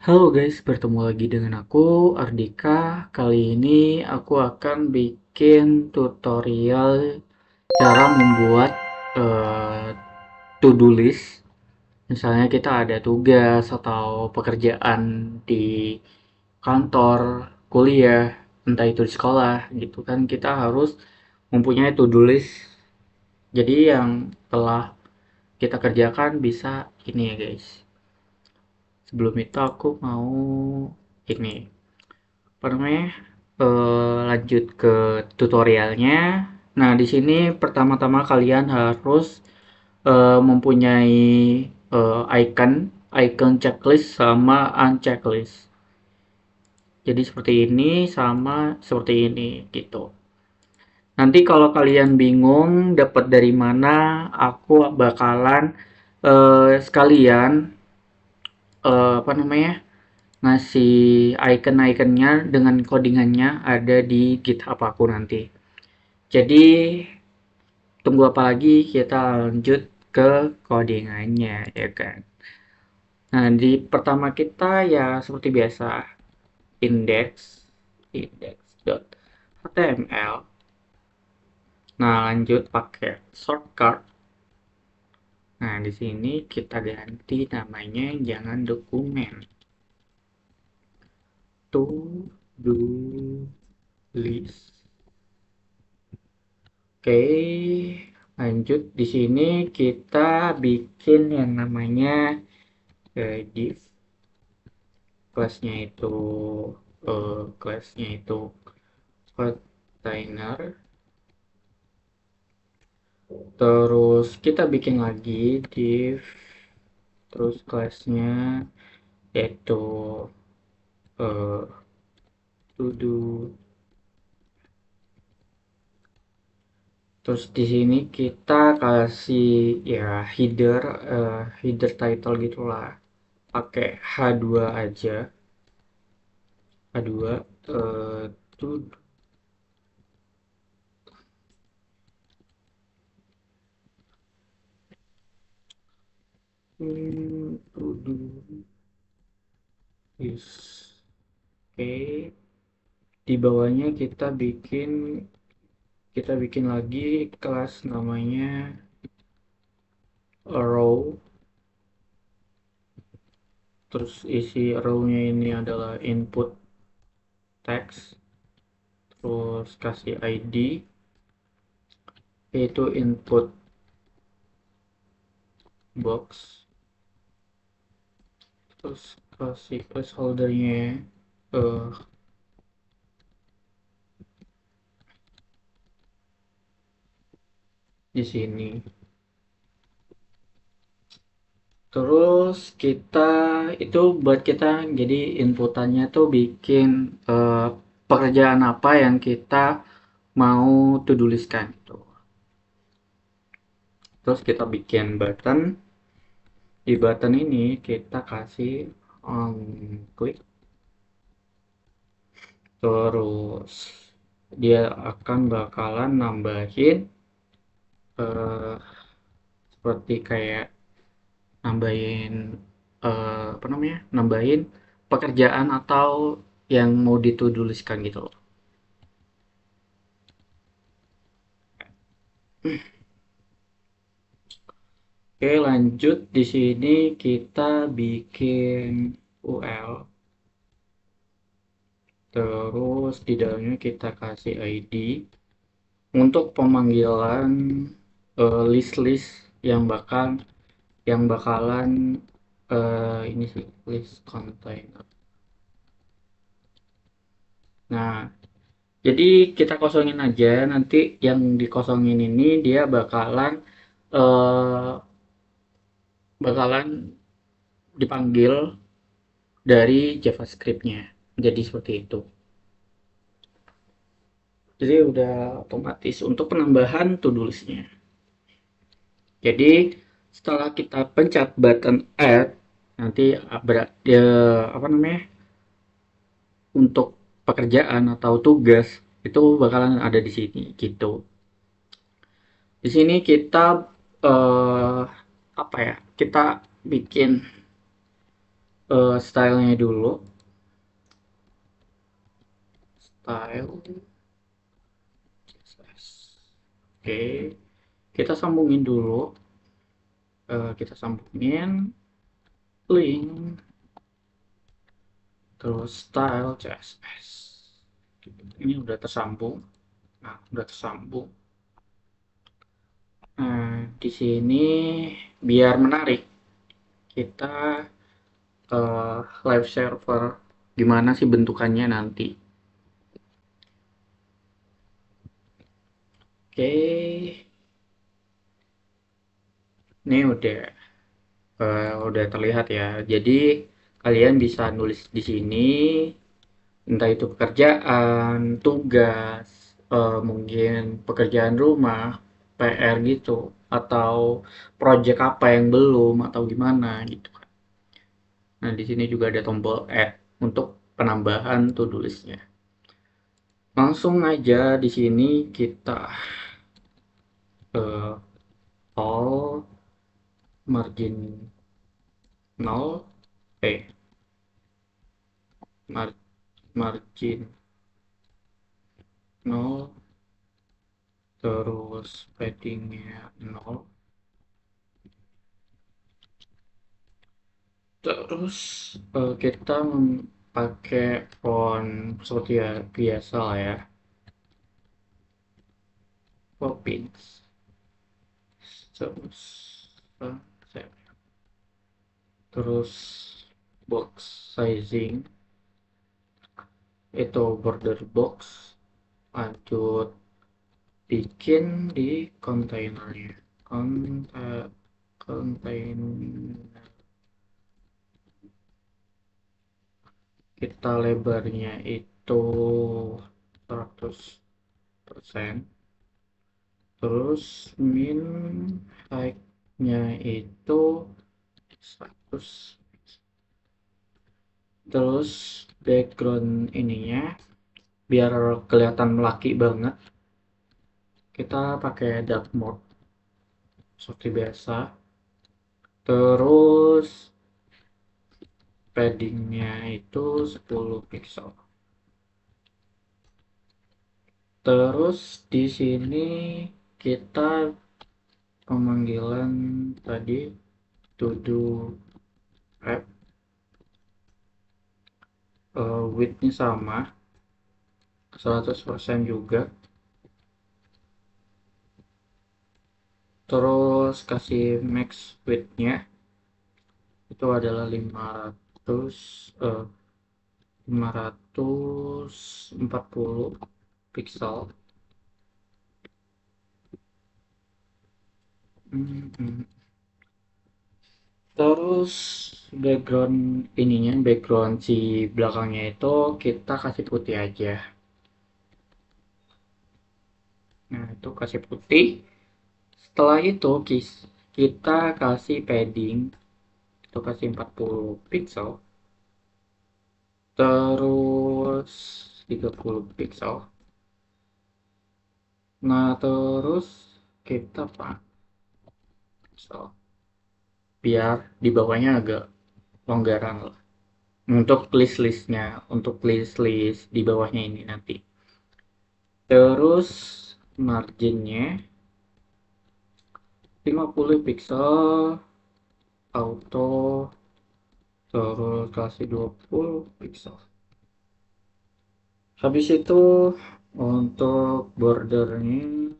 Halo guys, bertemu lagi dengan aku, Ardika. Kali ini aku akan bikin tutorial cara membuat eh, to-do list. Misalnya kita ada tugas atau pekerjaan di kantor, kuliah, entah itu di sekolah gitu kan, kita harus mempunyai to-do list. Jadi yang telah kita kerjakan bisa ini ya guys. Sebelum itu aku mau ini apa namanya lanjut ke tutorialnya. Nah, di sini pertama-tama kalian harus mempunyai icon checklist sama unchecklist. Jadi seperti ini sama seperti ini gitu. Nanti kalau kalian bingung dapat dari mana, aku bakalan sekalian apa namanya ngasih icon-iconnya dengan codingannya ada di GitHub aku nanti. Jadi tunggu apa lagi, kita lanjut ke codingannya ya kan. Nah, di pertama kita ya seperti biasa index.html. Nah, lanjut pakai shortcut. Nah, di sini kita ganti namanya jangan dokumen. To do list. Oke, lanjut di sini kita bikin yang namanya div. Kelasnya itu container. Terus kita bikin lagi div, terus kelasnya yaitu eh, to do. Terus di sini kita kasih ya header title gitulah. Pakai H2 aja. H2 to to do is. Oke, di bawahnya kita bikin lagi kelas namanya row. Terus isi row-nya ini adalah input text, terus kasih ID yaitu input box, terus kasih placeholder-nya eh, di sini. Terus itu buat kita jadi inputannya tuh bikin pekerjaan apa yang kita mau to do list-kan gitu. Terus kita bikin button. Di button ini kita kasih on click. Terus dia akan bakalan nambahin eh, seperti kayak nambahin apa namanya? Nambahin pekerjaan atau yang mau dituliskan gitu loh. Oke, lanjut di sini kita bikin UL. Terus di dalamnya kita kasih ID untuk pemanggilan list-list yang bakalan ini sih list container. Nah, jadi kita kosongin aja nanti yang dikosongin ini dia eh, bakalan dipanggil dari JavaScript-nya. Jadi seperti itu. Jadi udah otomatis untuk penambahan to-do list-nya. Jadi setelah kita pencet button add nanti apa namanya untuk pekerjaan atau tugas itu bakalan ada di sini gitu. Di sini kita apa ya? Kita bikin Stylenya dulu, style CSS. Oke, kita sambungin dulu. Kita sambungin link, terus style CSS. Ini udah tersambung. Nah, udah tersambung. Nah, di sini biar menarik, kita live server gimana sih bentukannya nanti. Oke, ini udah terlihat ya. Jadi kalian bisa nulis di sini, entah itu pekerjaan, tugas, mungkin pekerjaan rumah, PR gitu, atau project apa yang belum atau gimana gitu kan. Nah, di sini juga ada tombol add untuk penambahan to-do list-nya. Langsung aja di sini kita eh, all margin 0, mar- margin 0, terus paddingnya 0, terus kita pakai font seperti ya biasa lah ya, Poppins, terus eh, terus box sizing itu border box, lanjut bikin di kontainernya, kontainer, kita lebarnya itu 100%, terus min height-nya itu 100, terus background ininya biar kelihatan laki banget kita pakai dark mode seperti biasa, terus paddingnya itu 10 pixel. Terus di sini kita pemanggilan tadi to do app, width-nya sama 100% juga, terus kasih max width-nya itu adalah 500, 540 pixel. Hmm. Terus background si belakangnya itu kita kasih putih aja. Nah, itu kasih putih. Setelah itu kita kasih padding, itu kasih 40 pixel. Terus 30 pixel. Nah, terus kita pakai pixel biar di bawahnya agak longgaran lah. Untuk list-listnya, untuk list-list di bawahnya ini nanti. Terus marginnya 50 pixel auto, terus kasih 20 pixel. Habis itu untuk bordernya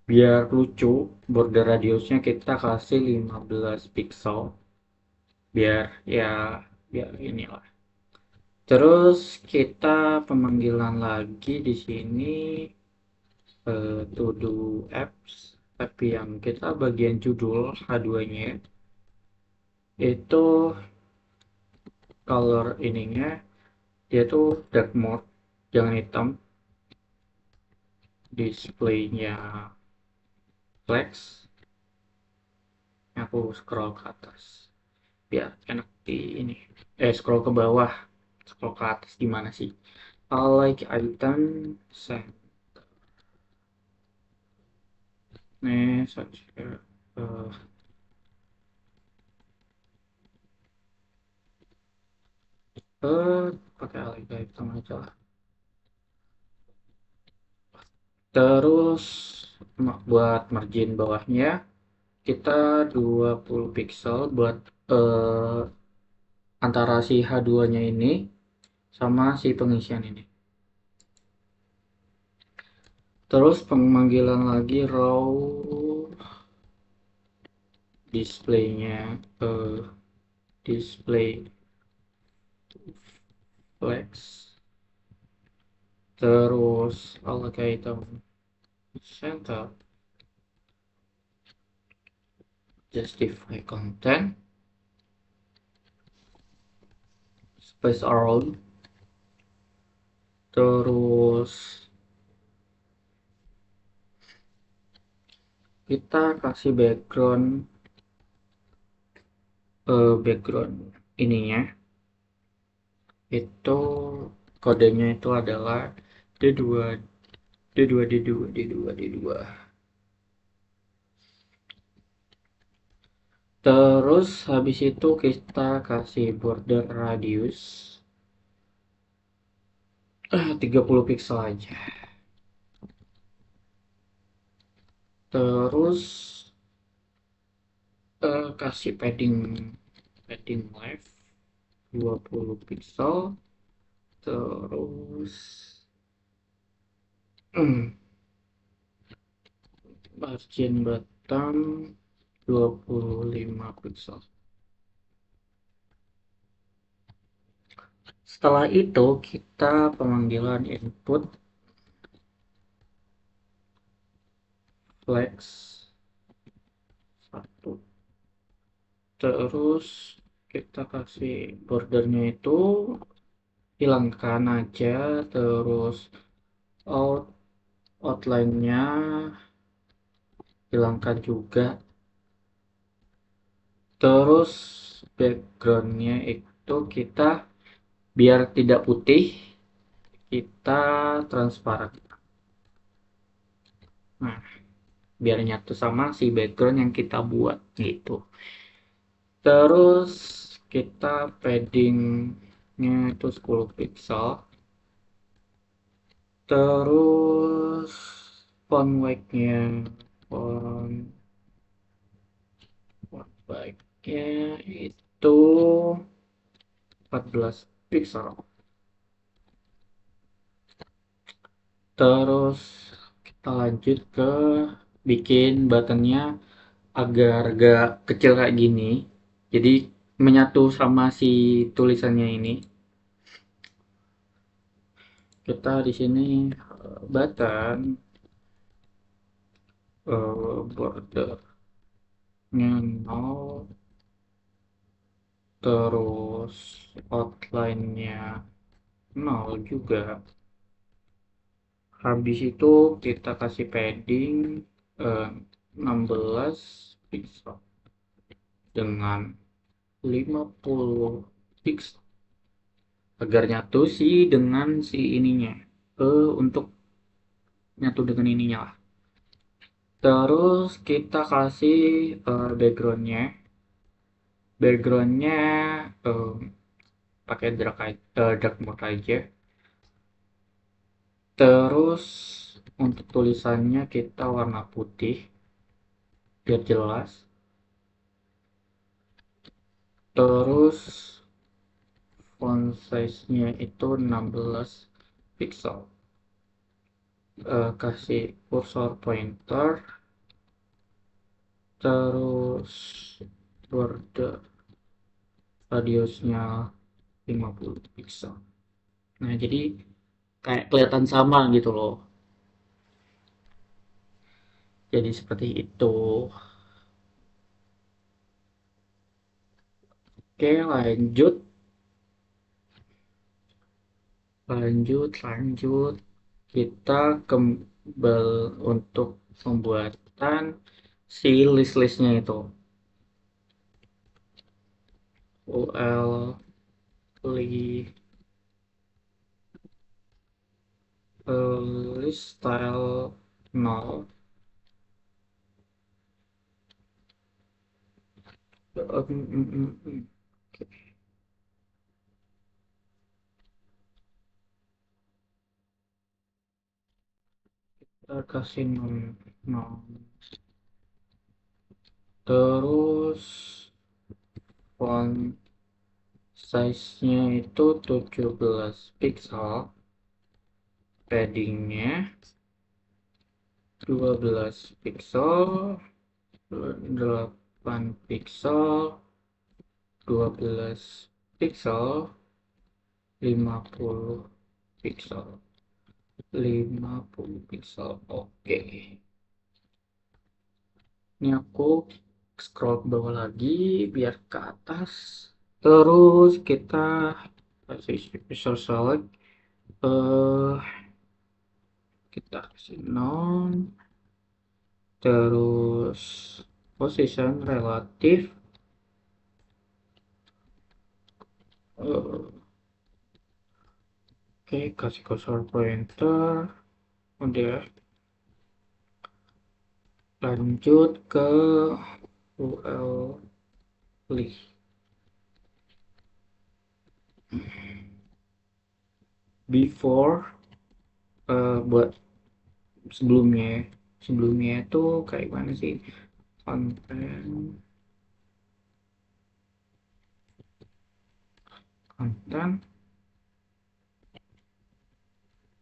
biar lucu, border radiusnya kita kasih 15 pixel biar ya biar inilah. Terus kita pemanggilan lagi di sini, to do apps, tapi yang kita bagian judul H2-nya itu color ininya dia tuh dark mode, jangan hitam, displaynya flex. Aku scroll ke atas biar enak di ini, scroll ke bawah, scroll ke atas gimana sih, I like item send, nih saja, pakai algoritma aja lah. Terus buat margin bawahnya kita 20 pixel buat eh, antara si H2-nya ini sama si pengisian ini. Terus pemanggilan lagi raw displaynya display flex, terus algorithm center, justify content, space around, terus kita kasih background ininya itu kodenya itu adalah D2 D2 D2 D2 D2. Terus habis itu kita kasih border radius 30 pixel aja. Terus kasih padding left 20 pixel. Terus margin bottom 25 pixel. Setelah itu kita pemanggilan input flex 1. Terus kita kasih bordernya itu hilangkan aja, terus out outline-nya hilangkan juga, terus background-nya itu kita biar tidak putih kita transparan. Nah, biar nyatu sama si background yang kita buat gitu. Terus kita paddingnya itu 10 pixel. Terus font weight-nya font weight-nya itu 14 pixel. Terus kita lanjut ke bikin buttonnya agak kecil kayak gini. Jadi menyatu sama si tulisannya ini. Kita di sini button bordernya 0, terus outline-nya 0 juga. Habis itu kita kasih padding 16 pixel dengan 50 pixel agar nyatu sih dengan si ininya, untuk nyatu dengan ininya lah. Terus kita kasih backgroundnya backgroundnya eh, pakai dark mode aja. Terus untuk tulisannya kita warna putih biar jelas. Terus font size-nya itu 16 pixel. Kasih cursor pointer, terus border radiusnya 50 pixel. Nah, jadi kayak kelihatan sama gitu loh. Jadi seperti itu. Oke, lanjut. Kita kembali untuk pembuatan si list-listnya itu. UL list style 0. kasih nom. Terus font size-nya itu 17 pixel, paddingnya 12 pixel, 8 pixel, 12 pixel, 50 pixel, 50 pixel. Oke. Ini aku scroll ke bawah lagi biar ke atas. Terus kita kasih special select. eh kita kasih non. Terus position relatif. Oke, kasih cursor pointer. Udah, lanjut ke UL list. Before, buat sebelumnya. Sebelumnya itu kayak mana sih? Konten, konten,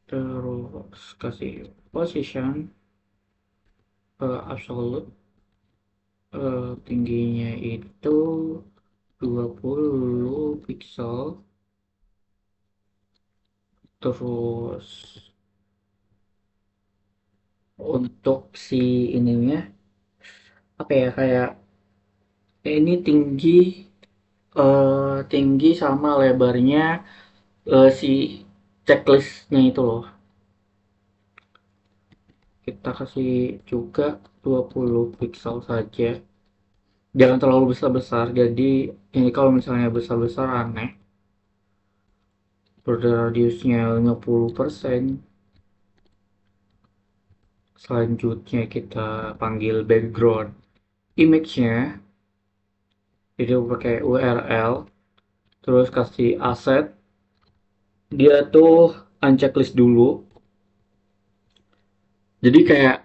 terus kasih position, absolute, tingginya itu 20 pixel. Terus untuk si ininya apa ya, kayak ini tinggi, tinggi sama lebarnya, si checklistnya itu loh, kita kasih juga 20 pixel saja, jangan terlalu besar-besar. Jadi ini kalau misalnya besar-besar aneh. Border radiusnya 50%. Selanjutnya kita panggil background image-nya, jadi pakai URL, terus kasih aset. Dia tuh unchecklist dulu, jadi kayak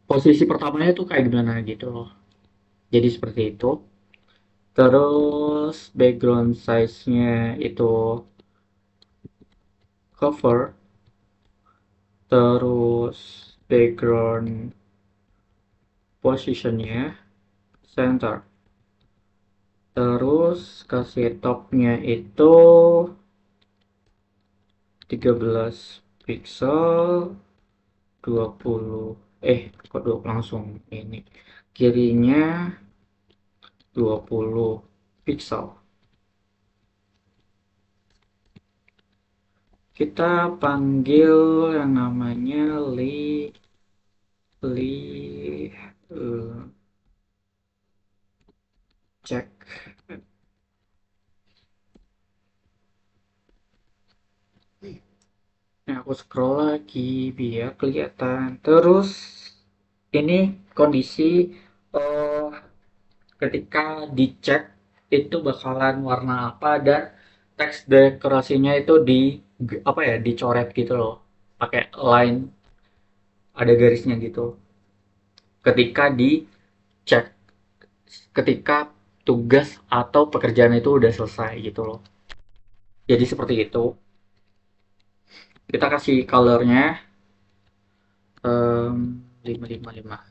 posisi pertamanya tuh kayak gimana gitu loh, jadi seperti itu. Terus background size-nya itu cover, terus background positionnya center, terus kasih topnya itu 13 pixel, 20 kok 20 langsung ini, kirinya 20 pixel. Kita panggil yang namanya li check. Nah, aku scroll lagi biar kelihatan. Terus ini kondisi, eh, ketika dicek itu bakalan warna apa, dan teks dekorasinya itu di apa ya, dicoret gitu loh, pakai line, ada garisnya gitu. Ketika dicek, ketika tugas atau pekerjaan itu udah selesai gitu loh. Jadi seperti itu. Kita kasih colornya 555.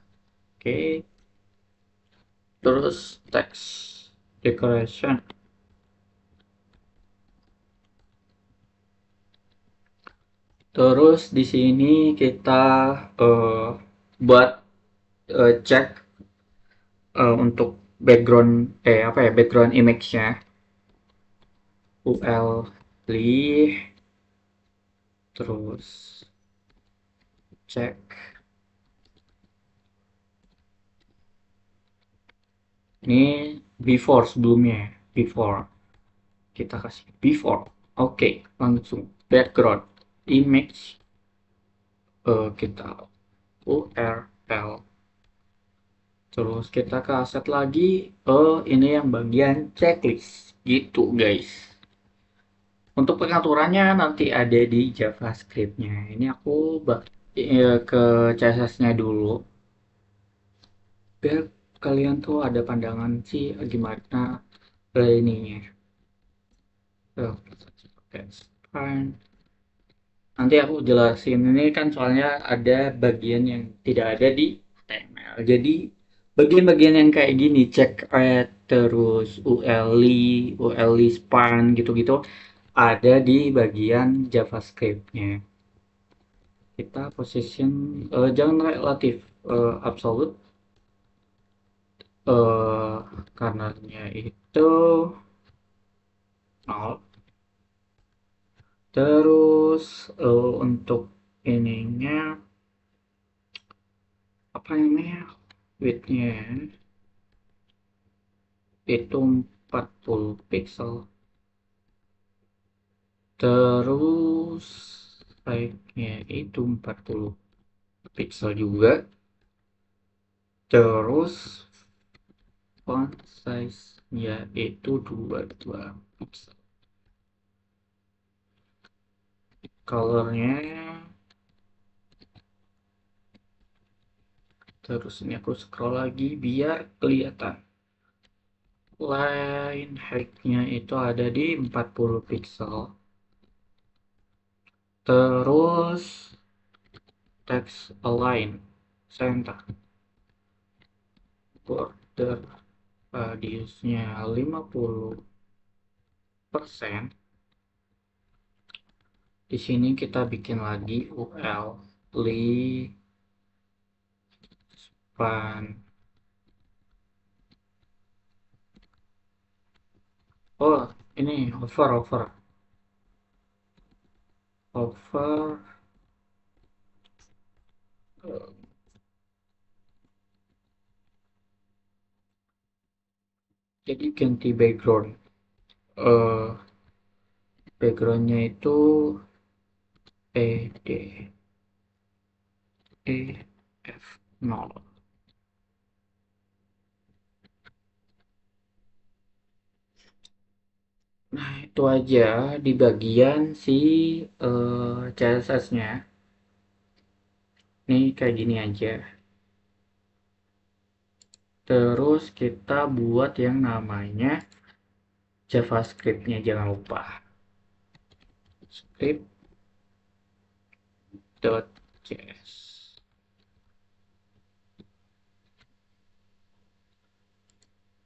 Oke. Terus text decoration. Terus di sini kita buat cek untuk background, apa ya, background image-nya, ul li, terus cek. Ini before, sebelumnya before, kita kasih before. Oke, langsung background image, kita url, terus kita ke aset lagi. Ini yang bagian checklist gitu guys. Untuk pengaturannya nanti ada di JavaScript-nya. Ini aku ya, ke CSS-nya dulu biar kalian tuh ada pandangan sih gimana ininya. Oke, fine. Nanti aku jelasin ini kan soalnya ada bagian yang tidak ada di HTML. Jadi bagian-bagian yang kayak gini, check add, terus ULI, ULI span gitu-gitu ada di bagian JavaScript-nya. Kita position jangan relatif, absolute, eh karenanya itu nol. Terus untuk ininya apa namanya, width-nya itu 40 pixel, terus height-nya itu 40 pixel juga, terus font size-nya itu 22 pixel, color-nya, terus ini aku scroll lagi biar kelihatan line height-nya itu ada di 40 pixel, terus text align center, border radiusnya 50%. Di sini kita bikin lagi UL li span. Oh, ini over eh, jadi ganti background. eh Backgroundnya itu PD EF0. Nah, itu aja di bagian si CSS-nya. Nih kayak gini aja. Terus kita buat yang namanya JavaScript-nya, jangan lupa. Script.js.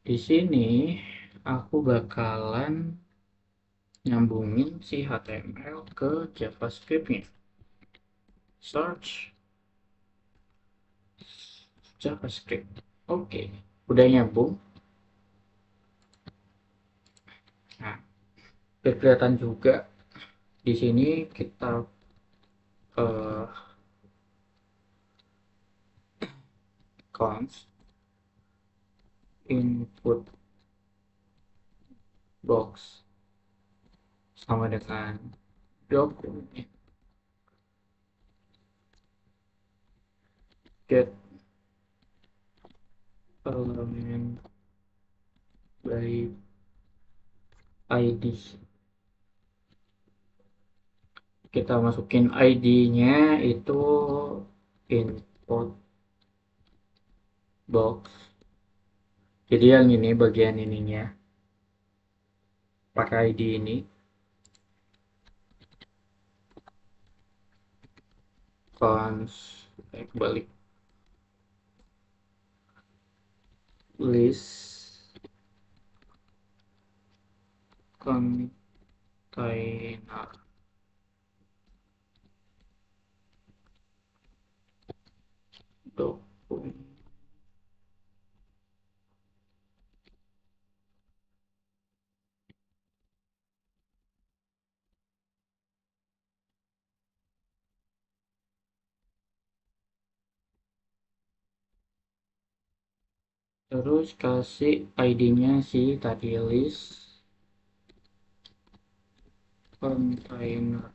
Di sini aku bakalan nyambungin si HTML ke JavaScript-nya. Search JavaScript. Oke, udah nyambung. Nah, biar kelihatan juga di sini kita uh, const input box sama dengan dokumen get element by ID. Kita masukin ID-nya itu input box. Jadi yang ini bagian ininya pakai ID ini. Balik list container dokumen. Terus kasih ID-nya si tadi list container.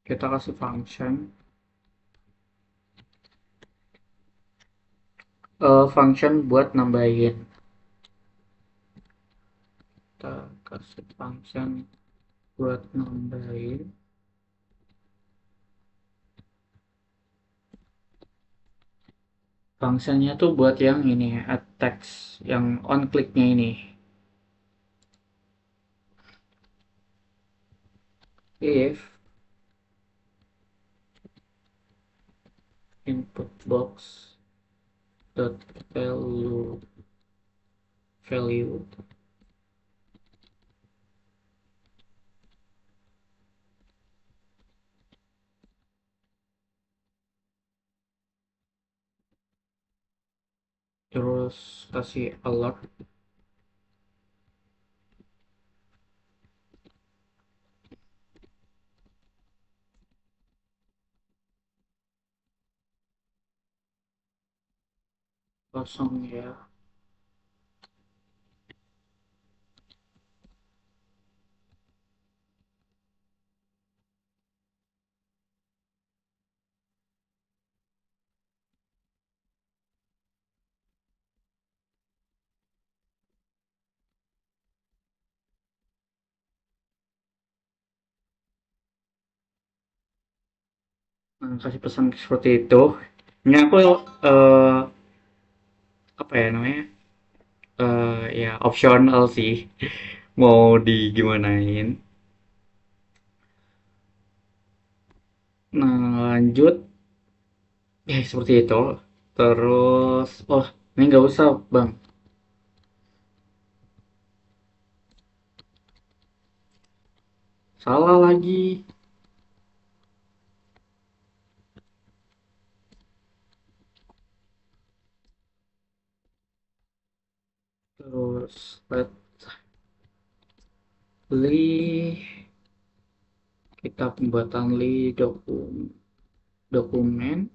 Kita kasih function buat nambahin. Kita kasih function buat nambahin. Functionnya tuh buat yang ini, add text, yang on clicknya ini. If input box dot value terus kasih alert, kosong ya. Nah, kasih pesan seperti itu. Ini aku eh, apa ya namanya, ya optional sih, mau digimanain. Nah, lanjut ya seperti itu. Terus oh, ini nggak usah bang, salah lagi. Terus let li, kita pembuatan li dokumen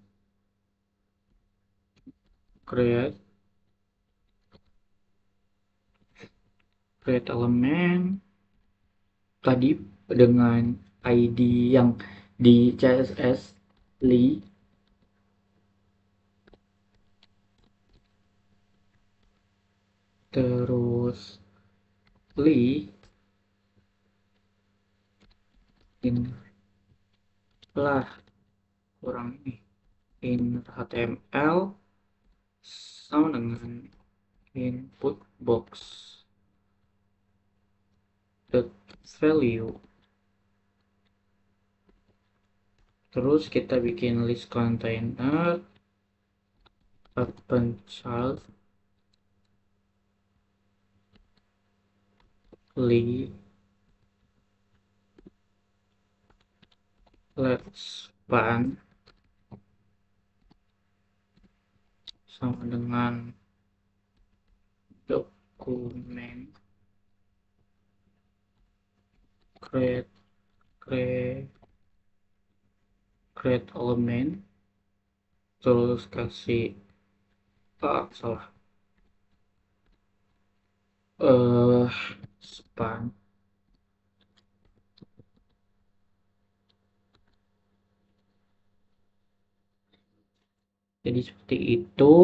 create create elemen tadi dengan ID yang di CSS li, terus li in lah kurang ini, inner HTML sama dengan input box dot value. Terus kita bikin list container open child li let's span sama dengan dokumen create create create element, terus kasih salah, eh span. Jadi seperti itu.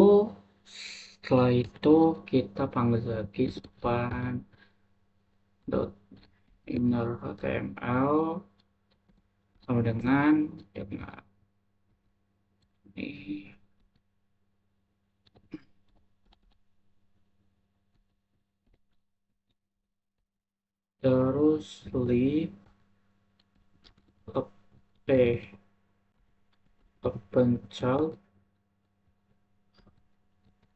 Setelah itu kita panggil lagi span dot inner HTML sama dengan ini. Terus leave open child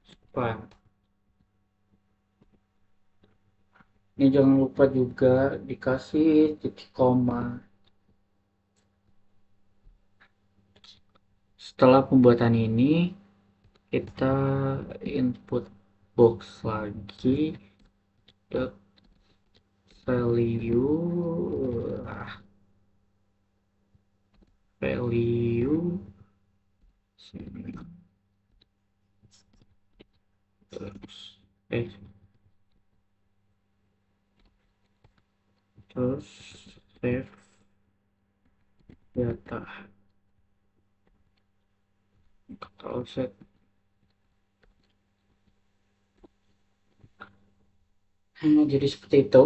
span. Ini jangan lupa juga dikasih titik koma. Setelah pembuatan ini kita input box lagi dot value value terus terus save data, control set. Jadi seperti itu.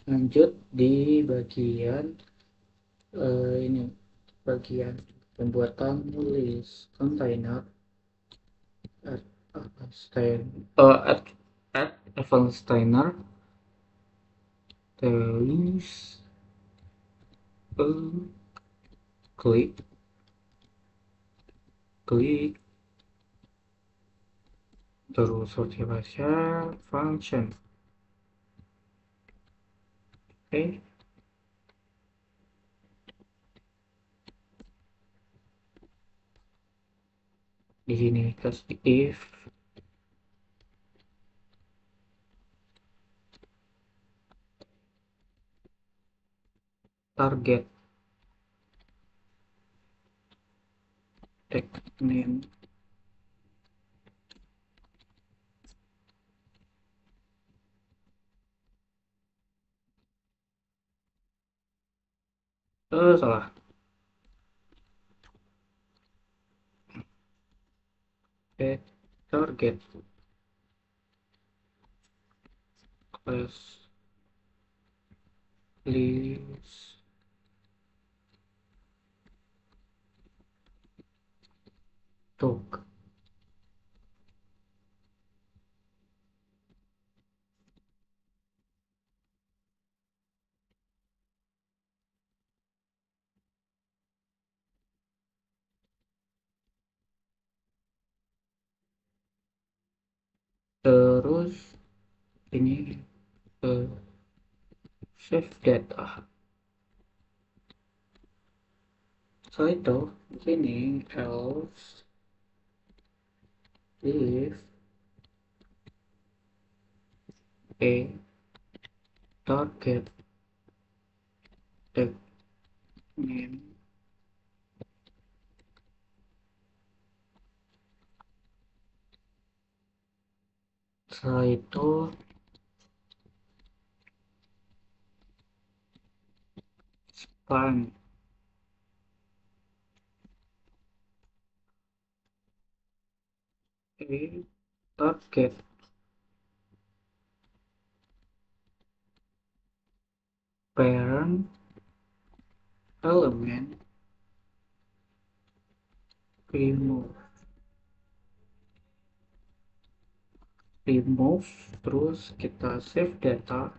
Lanjut di bagian ini, bagian pembuatan list container at Evan Steiner. Terus klik klik terus bahasa function. Oke, di sini kasih if target tag name salah. Target class list. Talk. Terus ini eh, save data. So itu di sini else if a target tag name setelah itu span a target parent element remove terus kita save data.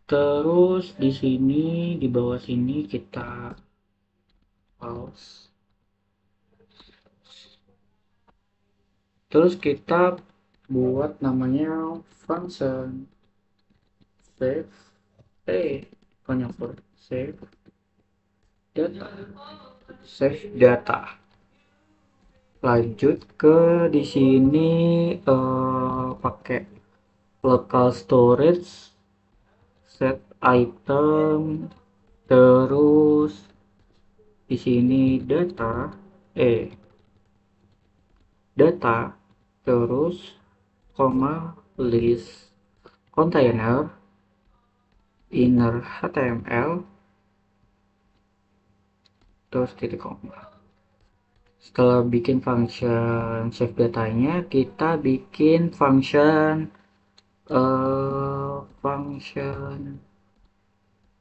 Terus di sini di bawah sini kita pause. Terus kita buat namanya function save banyak save data. Lanjut ke di sini pakai local storage set item, terus di sini eh data terus koma list container inner html terus titik koma. Setelah bikin function save datanya, kita bikin function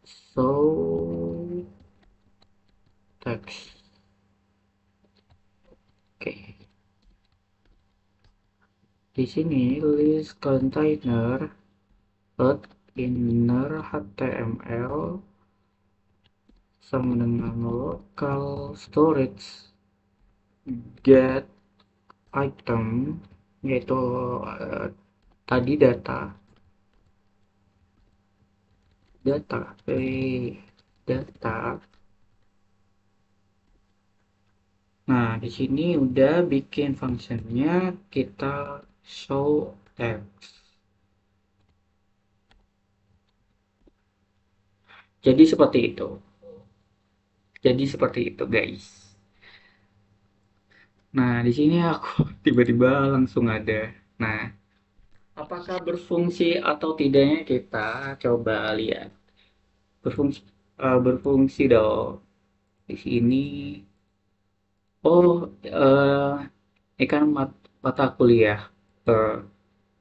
show text. Oke, di sini list container dot inner html sama dengan local storage get item, yaitu tadi data data data. Nah, di sini udah bikin fungsinya, kita show text. Jadi seperti itu. Jadi seperti itu, guys. Nah, di sini aku tiba-tiba langsung ada. Nah, apakah berfungsi atau tidaknya kita coba lihat. Berfungsi, berfungsi dong. Di sini, oh, ini kan mata kuliah.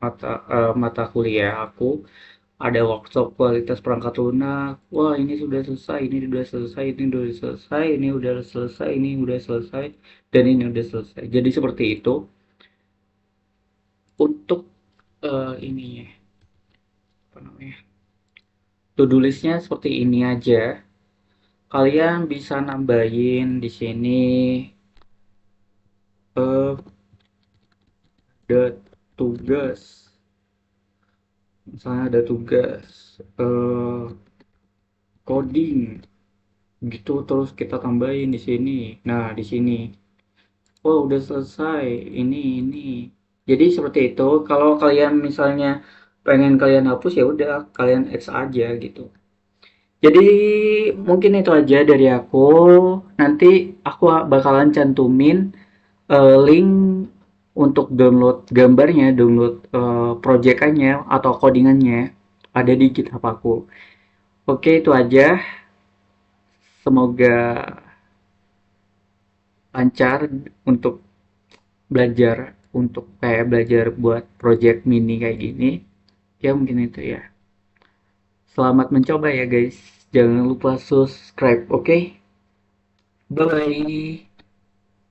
mata kuliah aku ada workshop kualitas perangkat lunak. Wah, ini sudah selesai, ini sudah selesai, ini sudah selesai, ini udah selesai, ini udah selesai, dan ini udah selesai. Jadi seperti itu. Untuk ini ya, apa namanya? To-do list-nya seperti ini aja. Kalian bisa nambahin di sini eh ada tugas. Misalnya ada tugas coding gitu, terus kita tambahin di sini. Nah, di sini. Oh, udah selesai. Ini. Jadi seperti itu. Kalau kalian misalnya pengen kalian hapus, ya udah kalian X aja gitu. Jadi mungkin itu aja dari aku. Nanti aku bakalan cantumin link untuk download gambarnya, download proyekannya atau codingannya ada di GitHub aku. Oke, itu aja. Semoga lancar untuk belajar, untuk kayak belajar buat project mini kayak gini. Ya mungkin itu ya. Selamat mencoba ya guys. Jangan lupa subscribe, oke? Bye bye.